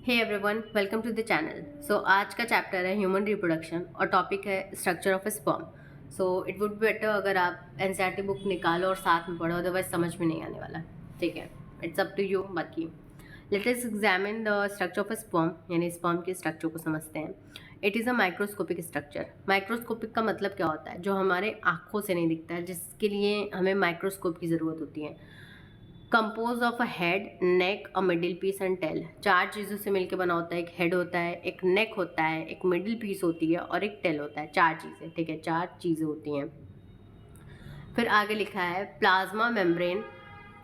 Hey everyone, welcome to the channel. So आज का chapter है ह्यूमन रिप्रोडक्शन और टॉपिक है structure of sperm. So it would better अगर आप एनसीईआरटी बुक निकालो और साथ में पढ़ो, अदरवाइज समझ में नहीं आने वाला। ठीक है, इट्स अप टू यू। बाकी let us examine the structure of sperm, यानी स्पर्म के स्ट्रक्चर को समझते हैं। It is a microscopic structure. Microscopic का मतलब क्या होता है? जो हमारे आँखों से नहीं दिखता है, जिसके लिए हमें माइक्रोस्कोप की ज़रूरत होती है। Compose of a head, neck, a middle piece and tail. 4 चीज़ों से मिलकर बना होता है। एक हेड होता है, एक नेक होता है, एक मिडिल पीस होती है और एक टेल होता है। 4 चीज़ें, ठीक है, 4 चीज़ें होती हैं। फिर आगे लिखा है plasma membrane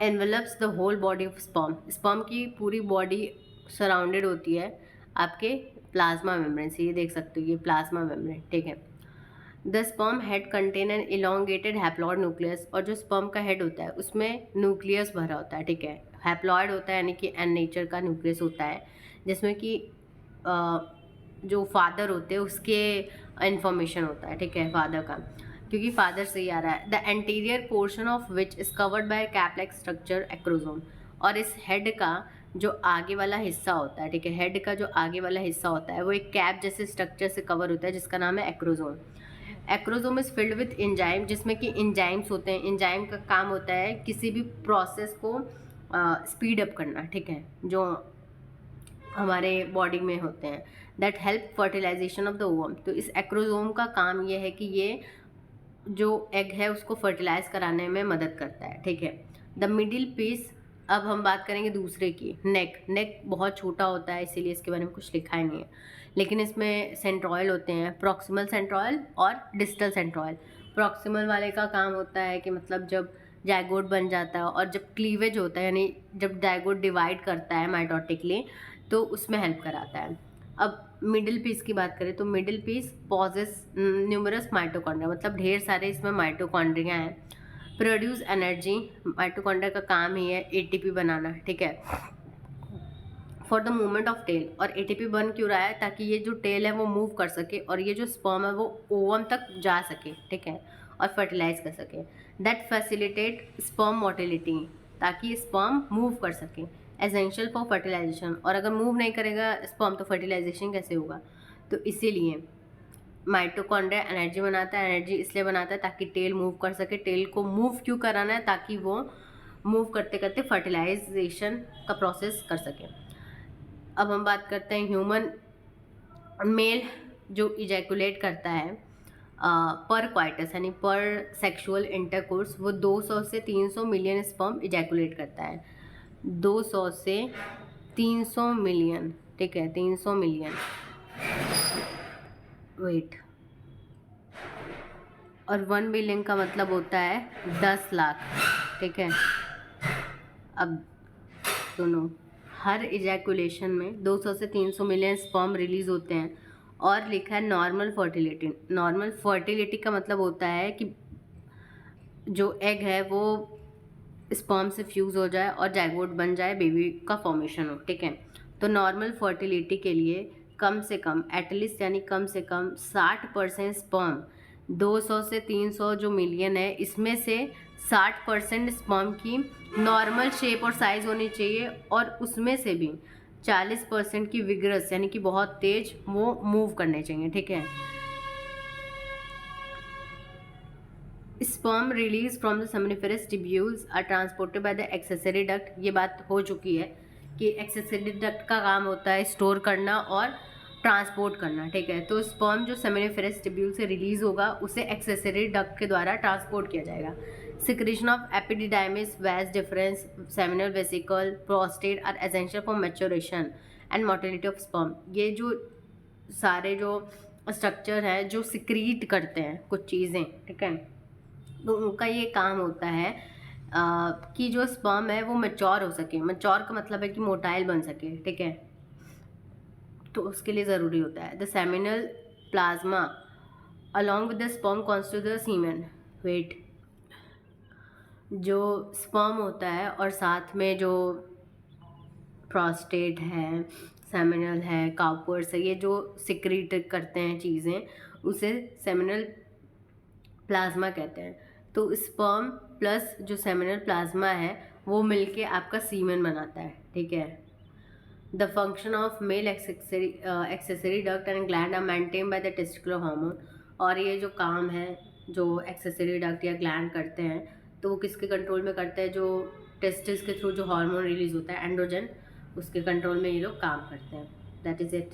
envelops the whole body of sperm. Sperm की पूरी बॉडी सराउंडेड होती है आपके प्लाज्मा मेम्ब्रेन से। ये देख सकते हो, ये प्लाज्मा मेम्ब्रेन, ठीक है। The sperm head contain an elongated haploid nucleus. और जो स्पर्म का हेड होता है उसमें न्यूक्लियस भरा होता है, ठीक है। हैप्लॉइड होता है यानी कि एन नेचर का न्यूक्लियस होता है, जिसमें कि जो फादर होते हैं उसके इंफॉर्मेशन होता है, ठीक है, फादर का, क्योंकि फादर से ही आ रहा है। The anterior portion of which is covered by cap like structure acrosome. और इस हेड का जो आगे वाला हिस्सा होता है, ठीक है, हेड का जो आगे वाला हिस्सा होता है वो एक कैप जैसे स्ट्रक्चर से कवर होता है, जिसका नाम है acrosome. Acrosome is filled with enzyme, जिसमें कि एंजाइम्स होते हैं। एंजाइम का काम होता है किसी भी प्रोसेस को स्पीड अप करना, ठीक है, जो हमारे बॉडी में होते हैं। That help fertilization of the ovum. तो इस एक्रोसोम का काम ये है कि ये जो एग है उसको फर्टिलाइज कराने में मदद करता है, ठीक है। द मिडिल पीस, अब हम बात करेंगे दूसरे की, नेक। नेक बहुत छोटा होता है, इसीलिए इसके बारे में कुछ लिखा ही नहीं है, लेकिन इसमें सेंट्रॉयल होते हैं, प्रॉक्सिमल सेंट्रॉयल और डिस्टल सेंट्रॉयल। प्रॉक्सिमल वाले का काम होता है कि मतलब जब जाइगोट बन जाता है और जब क्लीवेज होता है, यानी जब जाइगोट डिवाइड करता है माइटोटिकली, तो उसमें हेल्प कराता है। अब मिडिल पीस की बात करें तो middle piece possesses numerous mitochondria, मतलब ढेर सारे इसमें माइटोकॉन्ड्रिया हैं। प्रोड्यूस एनर्जी, माइटोकॉन्ड्रिया का काम ही है एटीपी बनाना, ठीक है, for the movement of tail. और एटीपी बन क्यों रहा है? ताकि ये जो टेल है वो मूव कर सके और ये जो स्पर्म है वो ओवम तक जा सके, ठीक है, और फर्टिलाइज कर सके। दैट फैसिलिटेट स्पर्म मोटिलिटी, ताकि स्पर्म मूव कर सके, एसेंशियल फॉर फर्टिलाइजेशन। और अगर मूव नहीं करेगा स्पर्म तो फर्टिलाइजेशन कैसे होगा? तो इसीलिए माइटोकॉन्ड्रिया एनर्जी बनाता है। एनर्जी इसलिए बनाता है ताकि टेल मूव कर सके। टेल को मूव क्यों कराना है? ताकि वो मूव करते करते फर्टिलाइजेशन का प्रोसेस कर सके। अब हम बात करते हैं ह्यूमन मेल जो इजैकुलेट करता है पर क्वाइटस, यानी पर सेक्सुअल इंटरकोर्स, वो 200 से 300 मिलियन स्पर्म इजैकुलेट करता है। 200 से 300 मिलियन, ठीक है, 300 मिलियन, वेट। और 1 बिलियन का मतलब होता है 10 लाख, ठीक है। अब सुनो, हर इजैकुलेशन में 200 से 300 मिलियन स्पर्म रिलीज होते हैं। और लिखा है नॉर्मल फर्टिलिटी। नॉर्मल फर्टिलिटी का मतलब होता है कि जो एग है वो स्पर्म से फ्यूज़ हो जाए और जाइगोट बन जाए, बेबी का फॉर्मेशन हो, ठीक है। तो नॉर्मल फर्टिलिटी के लिए कम से कम एटलीस्ट, यानी कम से कम 60% स्पर्म, 200 से 300 जो मिलियन है इसमें से 60% स्पर्म की नॉर्मल शेप और साइज होनी चाहिए, और उसमें से भी 40% की विग्रस, यानी कि बहुत तेज वो मूव करने चाहिए, ठीक है। Sperm release from the seminiferous tubules are transported by the accessory duct. ये बात हो चुकी है कि एक्सेसरी डक्ट का काम होता है स्टोर करना और ट्रांसपोर्ट करना, ठीक है। तो स्पर्म जो सेमिनिफेरस टिब्यूल से रिलीज होगा उसे एक्सेसरी डक्ट के द्वारा ट्रांसपोर्ट किया जाएगा। Secretion of epididymis, vas deferens, seminal vesicle, prostate are essential for maturation and motility of sperm. ये जो सारे जो स्ट्रक्चर है जो सिक्रीट करते हैं कुछ चीज़ें, ठीक है, तो उनका ये काम होता है कि जो स्पर्म है वो मैच्योर हो सके। मैच्योर का मतलब है कि मोटाइल बन सके, ठीक है, तो उसके लिए ज़रूरी होता है। The seminal plasma along with the sperm constitute the semen. Wait, जो स्पर्म होता है और साथ में जो प्रोस्टेट है, सेमिनल है, काउपर्स है, ये जो सिक्रीट करते हैं चीज़ें, उसे सेमिनल प्लाज्मा कहते हैं। तो स्पर्म प्लस जो सेमिनल प्लाज्मा है वो मिलके आपका सीमेन बनाता है, ठीक है। The function of male accessory duct and gland are maintain by the testicular hormone. और ये जो काम है जो एक्सेसरी डक्ट या ग्लैंड करते हैं, तो वो किसके कंट्रोल में करते हैं? जो टेस्टिस के थ्रू जो हार्मोन रिलीज होता है एंड्रोजन, उसके कंट्रोल में ये लोग काम करते हैं। That is it.